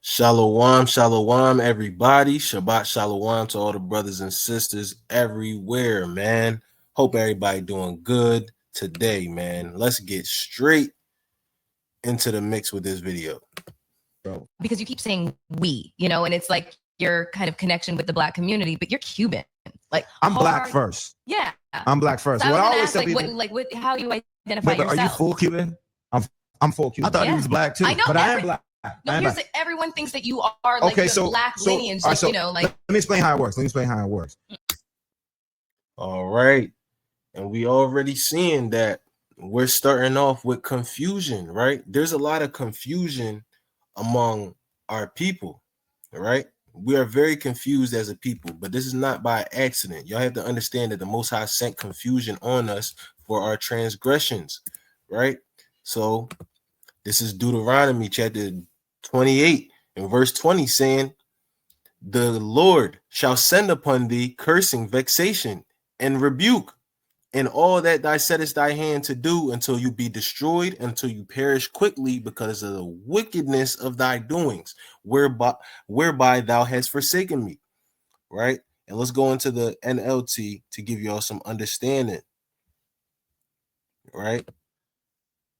Shalom, shalom, everybody. Shabbat shalom to all the brothers and sisters everywhere, man. Hope everybody doing good today, man. Let's get straight into the mix with this video. Because you keep saying we, and it's like your kind of connection with the Black community, but you're Cuban. Like I'm Black first. Yeah, I'm Black first. So what I I always ask, tell like, people, how you identify but yourself? are you full Cuban? I'm full Cuban. I thought he was Black too. I know, but I am Black. No, everyone thinks that you are like Black lineage. Right, let me explain how it works. All right. And we already seeing that we're starting off with confusion, right? There's a lot of confusion among our people, right? We are very confused as a people, but this is not by accident. Y'all have to understand that the Most High sent confusion on us for our transgressions, right? So this is Deuteronomy chapter 28 and verse 20 saying, the Lord shall send upon thee cursing, vexation, and rebuke, and all that thou settest thy hand to do, until you be destroyed, until you perish quickly, because of the wickedness of thy doings, whereby thou hast forsaken me. Right? And let's go into the NLT to give y'all some understanding. Right?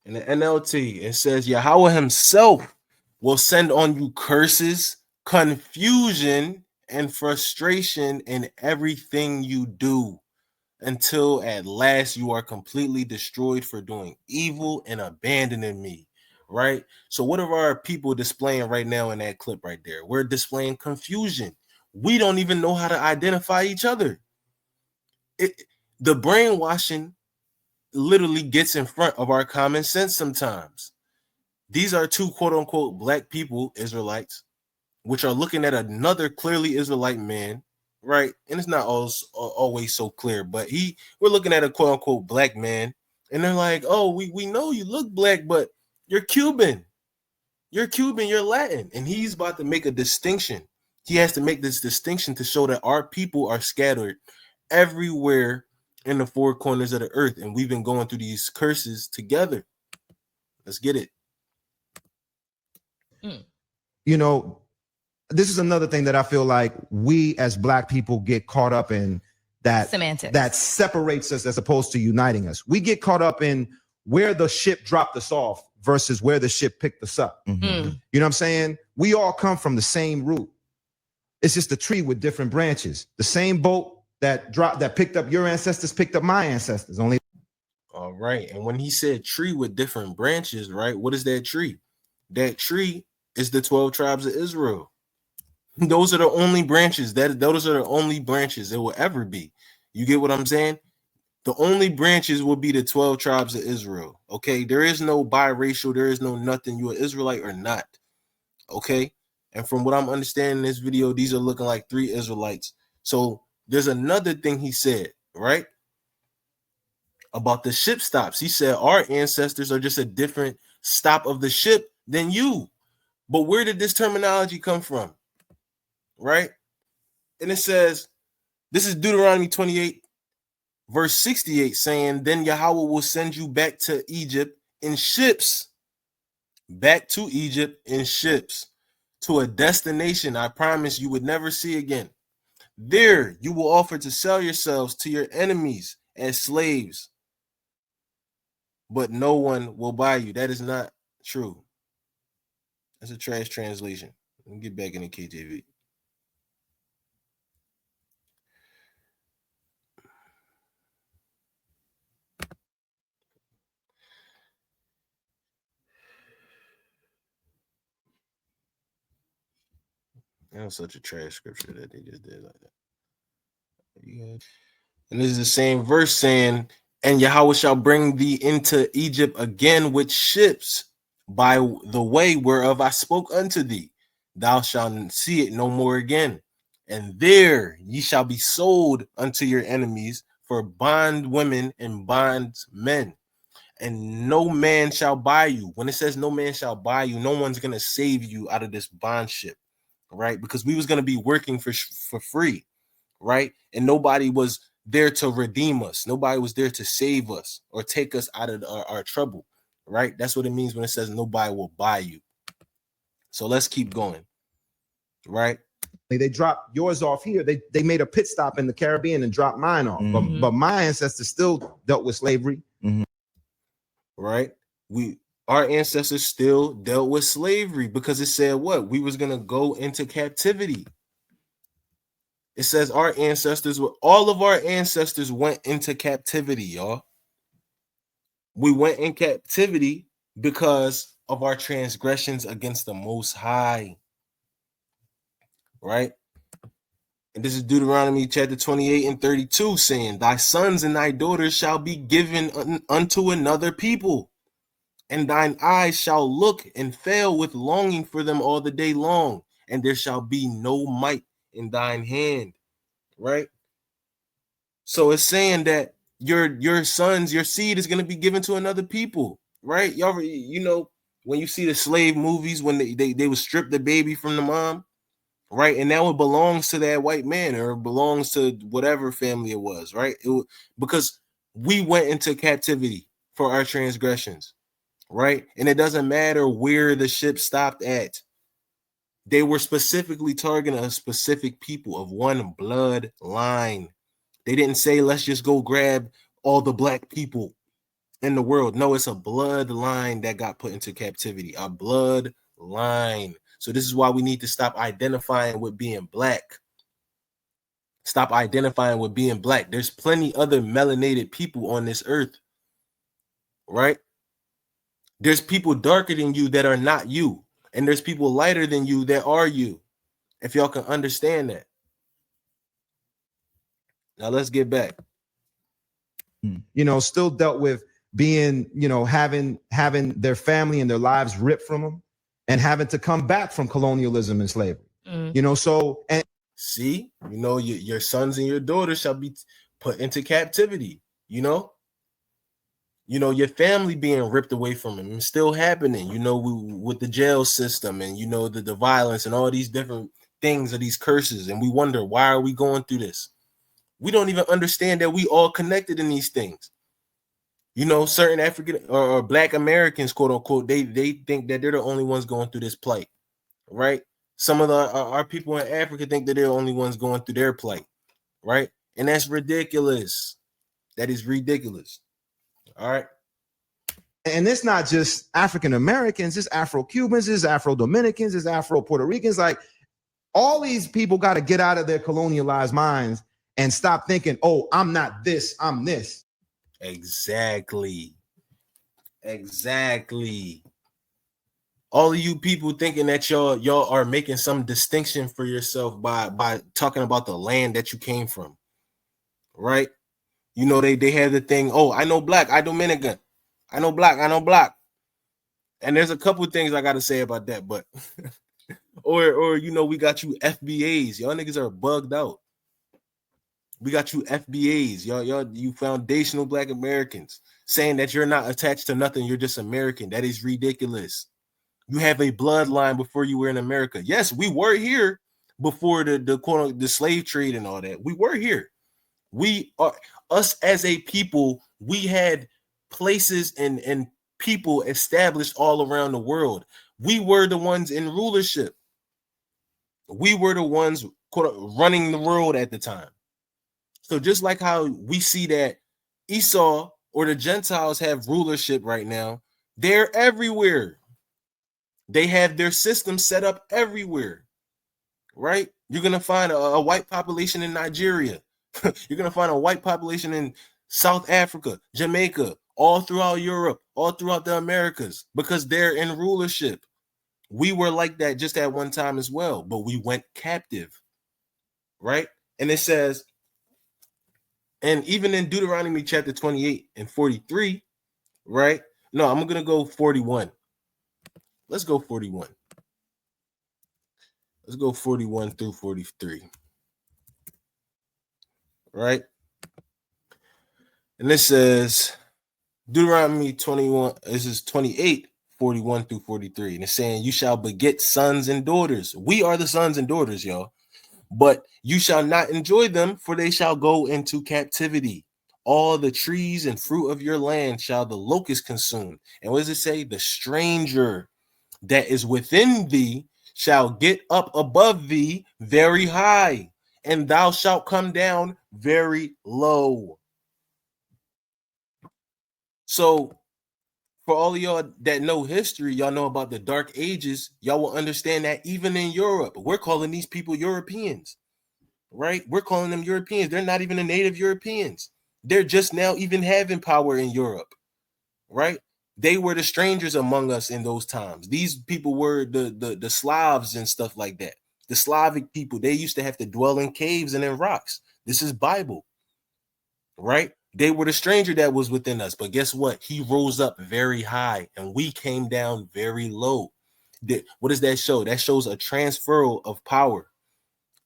In the NLT, it says, Yahweh himself will send on you curses, confusion, and frustration in everything you do, until at last you are completely destroyed for doing evil and abandoning me. Right? So what are our people displaying right now in that clip right there? We're displaying confusion. We don't even know how to identify each other. The brainwashing literally gets in front of our common sense sometimes. These are two quote-unquote Black people, Israelites, which are looking at another clearly Israelite man, right? And it's not always so clear, but we're looking at a quote-unquote Black man, and they're like, oh, we know you look Black, but you're Cuban. You're Cuban, you're Latin. And he's about to make a distinction. He has to make this distinction to show that our people are scattered everywhere in the four corners of the earth, and we've been going through these curses together. Let's get it. This is another thing that I feel like we as Black people get caught up in, that semantics that separates us as opposed to uniting us. We get caught up in where the ship dropped us off versus where the ship picked us up. You know what I'm saying? We all come from the same root. It's just a tree with different branches. The same boat that picked up your ancestors picked up my ancestors. Only. All right. And when he said tree with different branches, right? What is that tree? That tree is the 12 tribes of Israel. Those are the only branches. Those are the only branches it will ever be. You get what I'm saying? The only branches will be the 12 tribes of Israel. Okay. There is no biracial. There is no nothing. You an Israelite or not. Okay. And from what I'm understanding in this video, these are looking like 3 Israelites. So there's another thing he said, right? About the ship stops. He said our ancestors are just a different stop of the ship than you. But where did this terminology come from? Right? And it says, this is Deuteronomy 28, verse 68, saying, then Yahweh will send you back to Egypt in ships. Back to Egypt in ships, to a destination I promise you would never see again. There you will offer to sell yourselves to your enemies as slaves, but no one will buy you. That is not true. That's a trash translation. Let me get back in the KJV. That was such a trash scripture that they just did like that. And this is the same verse saying, and Yahweh shall bring thee into Egypt again with ships by the way whereof I spoke unto thee. Thou shalt see it no more again. And there ye shall be sold unto your enemies for bondwomen and bondsmen. And no man shall buy you. When it says no man shall buy you, no one's going to save you out of this bondship, right? Because we was going to be working for free, right? And nobody was there to redeem us. Nobody was there to save us or take us out of our trouble, right? That's what it means when it says nobody will buy you. So let's keep going. right? They dropped yours off here. They made a pit stop in the Caribbean and dropped mine off. But my ancestors still dealt with slavery. Right? Our ancestors still dealt with slavery because it said what? We was gonna go into captivity. It says all of our ancestors went into captivity, y'all. We went in captivity because of our transgressions against the Most High. Right? And this is Deuteronomy chapter 28 and 32 saying, thy sons and thy daughters shall be given unto another people, and thine eyes shall look and fail with longing for them all the day long, and there shall be no might in thine hand. Right? So it's saying that your sons, your seed is going to be given to another people. Right? Y'all, you know, when you see the slave movies, when they would strip the baby from the mom, right? And now it belongs to that white man, or it belongs to whatever family it was, right? Because we went into captivity for our transgressions, right? And it doesn't matter where the ship stopped at. They were specifically targeting a specific people of one bloodline. They didn't say, let's just go grab all the black people in the world. No, it's a bloodline that got put into captivity, a bloodline. So this is why we need to stop identifying with being black. Stop identifying with being black. There's plenty other melanated people on this earth, right? There's people darker than you that are not you, and there's people lighter than you that are you, if y'all can understand that. Now let's get back. You know, still dealt with being, you know, having their family and their lives ripped from them, and having to come back from colonialism and slavery. You know, so and see, you know, your sons and your daughters shall be put into captivity. You know, your family being ripped away from them. It's still happening. You know, with the jail system, and you know the violence and all these different things, or these curses, and we wonder, why are we going through this? We don't even understand that we all connected in these things. You know, certain African or Black Americans, quote unquote, they think that they're the only ones going through this plight, right? Some of our people in Africa think that they're the only ones going through their plight, right? And that's ridiculous. That is ridiculous. All right. And it's not just African Americans, it's Afro-Cubans, it's Afro-Dominicans, it's Afro-Puerto Ricans. Like, all these people got to get out of their colonialized minds and stop thinking, oh, I'm not this, I'm this. Exactly. All of you people thinking that y'all are making some distinction for yourself by talking about the land that you came from, right? You know, they have the thing, oh, I know black, I Dominican, I know black. And there's a couple of things I got to say about that, but or you know, we got you FBAs, y'all niggas are bugged out. We got you FBAs, y'all, you foundational Black Americans, saying that you're not attached to nothing, you're just American. That is ridiculous. You have a bloodline before you were in America. Yes, we were here before the slave trade and all that. We were here. We are, us as a people, we had places and people established all around the world. We were the ones in rulership. We were the ones running the world at the time. So just like how we see that Esau or the Gentiles have rulership right now, they're everywhere. They have their system set up everywhere, right? You're going to find a white population in Nigeria. You're going to find a white population in South Africa, Jamaica, all throughout Europe, all throughout the Americas, because they're in rulership. We were like that just at one time as well, but we went captive, right? And it says, and even in Deuteronomy chapter 28 and 43, right? No, I'm going to go 41. Let's go 41. Let's go 41 through 43. Right? And this says Deuteronomy 21, this is 28, 41 through 43. And it's saying, you shall beget sons and daughters. We are the sons and daughters, y'all. But you shall not enjoy them, for they shall go into captivity. All the trees and fruit of your land shall the locust consume. And what does it say? The stranger that is within thee shall get up above thee very high, and thou shalt come down very low. So for all of y'all that know history, y'all know about the Dark Ages, y'all will understand that even in Europe, we're calling these people Europeans, right? We're calling them Europeans. They're not even the native Europeans. They're just now even having power in Europe, right? They were the strangers among us in those times. These people were the Slavs and stuff like that. The Slavic people, they used to have to dwell in caves and in rocks. This is Bible, right? They were the stranger that was within us. But guess what? He rose up very high and we came down very low. What does that show? That shows a transferal of power,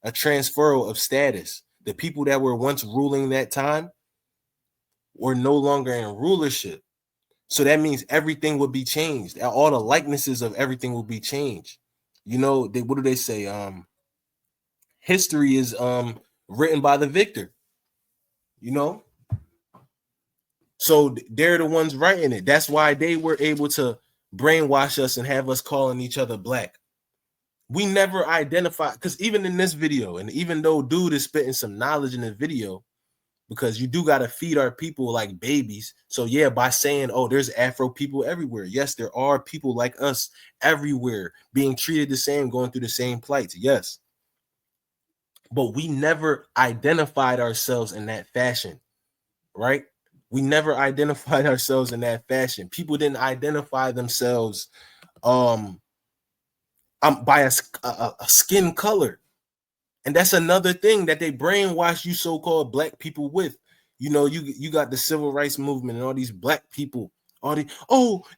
a transferal of status. The people that were once ruling that time were no longer in rulership. So that means everything would be changed. All the likenesses of everything will be changed. You know, what do they say? History is written by the victor. You know? So they're the ones writing it. That's why they were able to brainwash us and have us calling each other black. We never identified, because even in this video, and even though dude is spitting some knowledge in the video, because you do got to feed our people like babies. So yeah, by saying, oh, there's Afro people everywhere. Yes, there are people like us everywhere being treated the same, going through the same plights. Yes. But we never identified ourselves in that fashion, right? We never identified ourselves in that fashion. People didn't identify themselves by a skin color. And that's another thing that they brainwash you so-called black people with. You know, you got the civil rights movement and all these black people,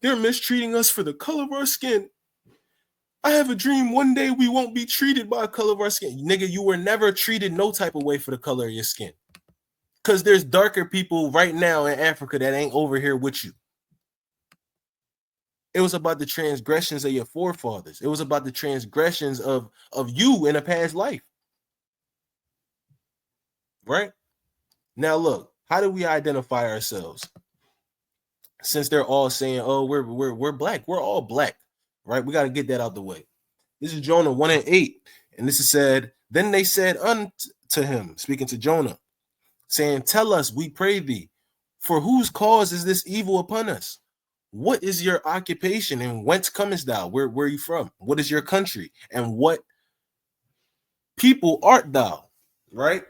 they're mistreating us for the color of our skin. I have a dream one day we won't be treated by the color of our skin. Nigga, you were never treated no type of way for the color of your skin. Because there's darker people right now in Africa that ain't over here with you. It was about the transgressions of your forefathers. It was about the transgressions of you in a past life. Right? Now look, how do we identify ourselves? Since they're all saying, oh, we're black. We're all black. Right? We got to get that out the way. This is Jonah 1:8. And this is said, then they said unto him, speaking to Jonah, saying, tell us, we pray thee, for whose cause is this evil upon us? What is your occupation and whence comest thou? Where are you from? What is your country? And what people art thou? Right?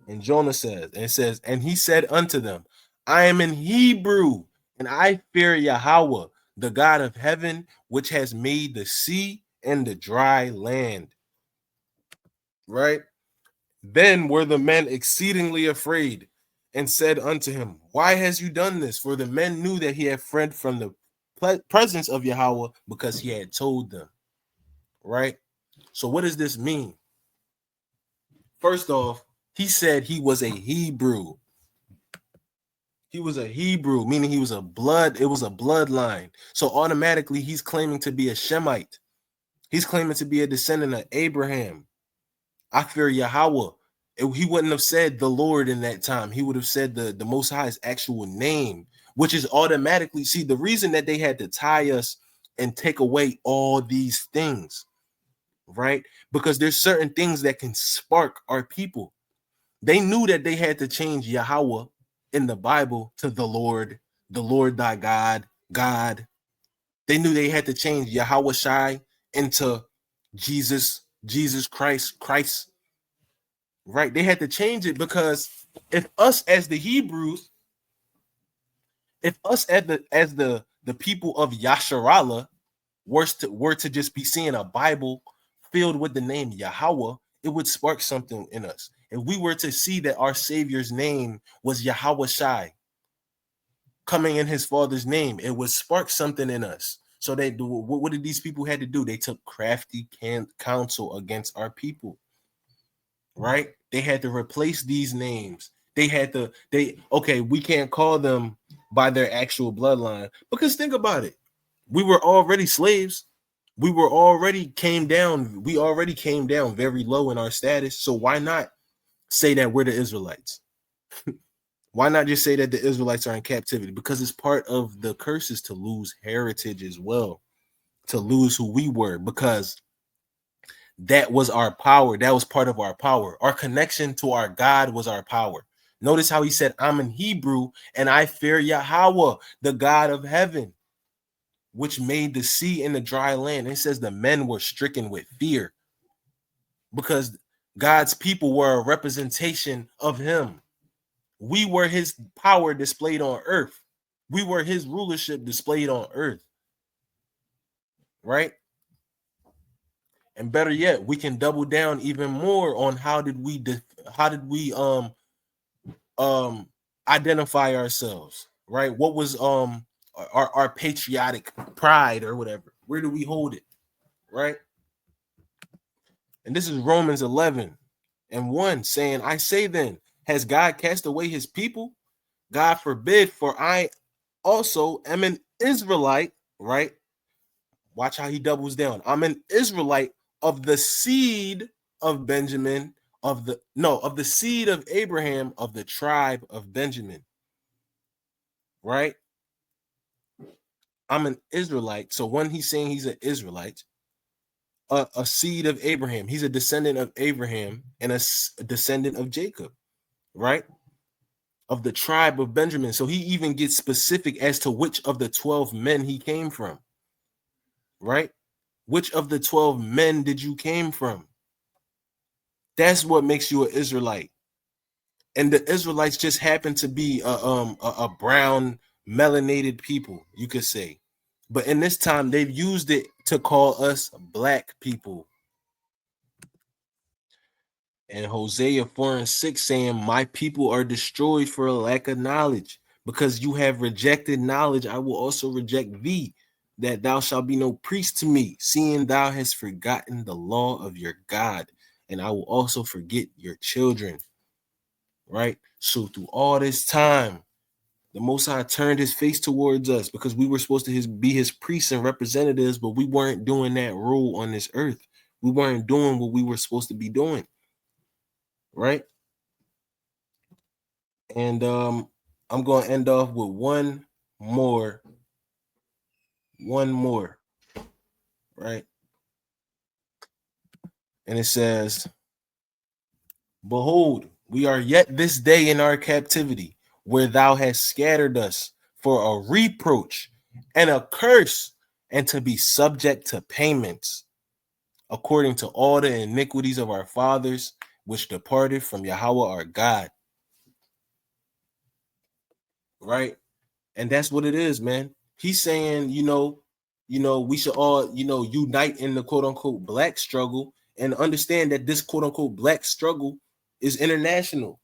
And Jonah says, and he said unto them, I am in Hebrew, and I fear Yahweh, the God of heaven, which has made the sea and the dry land. Right? Then were the men exceedingly afraid and said unto him, why has you done this? For the men knew that he had fled from the presence of Yahweh because he had told them. Right? So what does this mean? First off, he said he was a Hebrew. He was a Hebrew, meaning it was a bloodline. So automatically he's claiming to be a Shemite. He's claiming to be a descendant of Abraham. I fear Yahweh. He wouldn't have said the Lord in that time. He would have said the Most High's actual name, which is automatically, see, the reason that they had to tie us and take away all these things, right? Because there's certain things that can spark our people. They knew that they had to change Yahweh in the Bible to the Lord thy God, God. They knew they had to change Yahweh Shai into Jesus Christ. Right? They had to change it because if us as the Hebrews, if us as the people of Yasharallah were to just be seeing a Bible filled with the name Yahweh, it would spark something in us. If we were to see that our Savior's name was Yahweh Shai, coming in his father's name, it would spark something in us. So what did these people had to do? They took crafty counsel against our people, right? They had to replace these names. We can't call them by their actual bloodline, because think about it. We were already slaves. We already came down very low in our status. So why not say that we're the Israelites? Why not just say that the Israelites are in captivity? Because it's part of the curses to lose heritage as well, to lose who we were, because that was our power. That was part of our power. Our connection to our God was our power. Notice how he said, I'm in Hebrew and I fear Yahweh, the God of heaven, which made the sea and the dry land. And it says the men were stricken with fear because God's people were a representation of him. We were his power displayed on earth. We were his rulership displayed on earth. Right? And better yet, we can double down even more on how did we identify ourselves, right? What was our patriotic pride or whatever? Where do we hold it, right? And this is Romans 11:1 saying, I say then, has God cast away his people? God forbid, for I also am an Israelite, right? Watch how he doubles down. I'm an Israelite of the seed of Benjamin, of the seed of Abraham, of the tribe of Benjamin. Right? I'm an Israelite. So when he's saying he's an Israelite, a seed of Abraham, he's a descendant of Abraham and a descendant of Jacob, right? Of the tribe of Benjamin. So he even gets specific as to which of the 12 men he came from, right? Which of the 12 men did you came from? That's what makes you an Israelite. And the Israelites just happen to be a brown melanated people, you could say. But in this time, they've used it to call us black people. And Hosea 4:6 saying, my people are destroyed for a lack of knowledge. Because you have rejected knowledge, I will also reject thee, that thou shalt be no priest to me, seeing thou hast forgotten the law of your God, and I will also forget your children. Right? So through all this time, the Most High turned his face towards us because we were supposed to be his priests and representatives, but we weren't doing that role on this earth. We weren't doing what we were supposed to be doing. Right? And I'm going to end off with one more, right? And it says, behold, we are yet this day in our captivity, where thou hast scattered us for a reproach and a curse, and to be subject to payments, according to all the iniquities of our fathers, which departed from Yahweh our God. Right? And that's what it is, man. He's saying, we should all, unite in the quote unquote black struggle and understand that this quote unquote black struggle is international.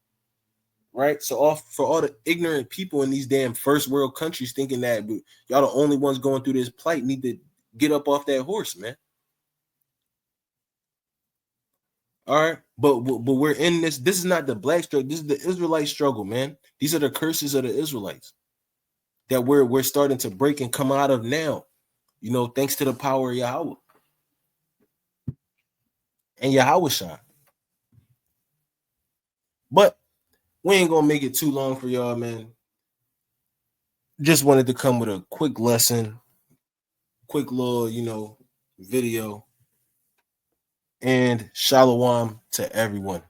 Right? So for all the ignorant people in these damn first world countries thinking that y'all the only ones going through this plight need to get up off that horse, man. All right, but we're in this. This is not the black struggle. This is the Israelite struggle, man. These are the curses of the Israelites that we're starting to break and come out of now. Thanks to the power of Yahweh and Yahweh Shah. But we ain't gonna make it too long for y'all, man. Just wanted to come with a quick lesson, quick little, video. And shalom to everyone.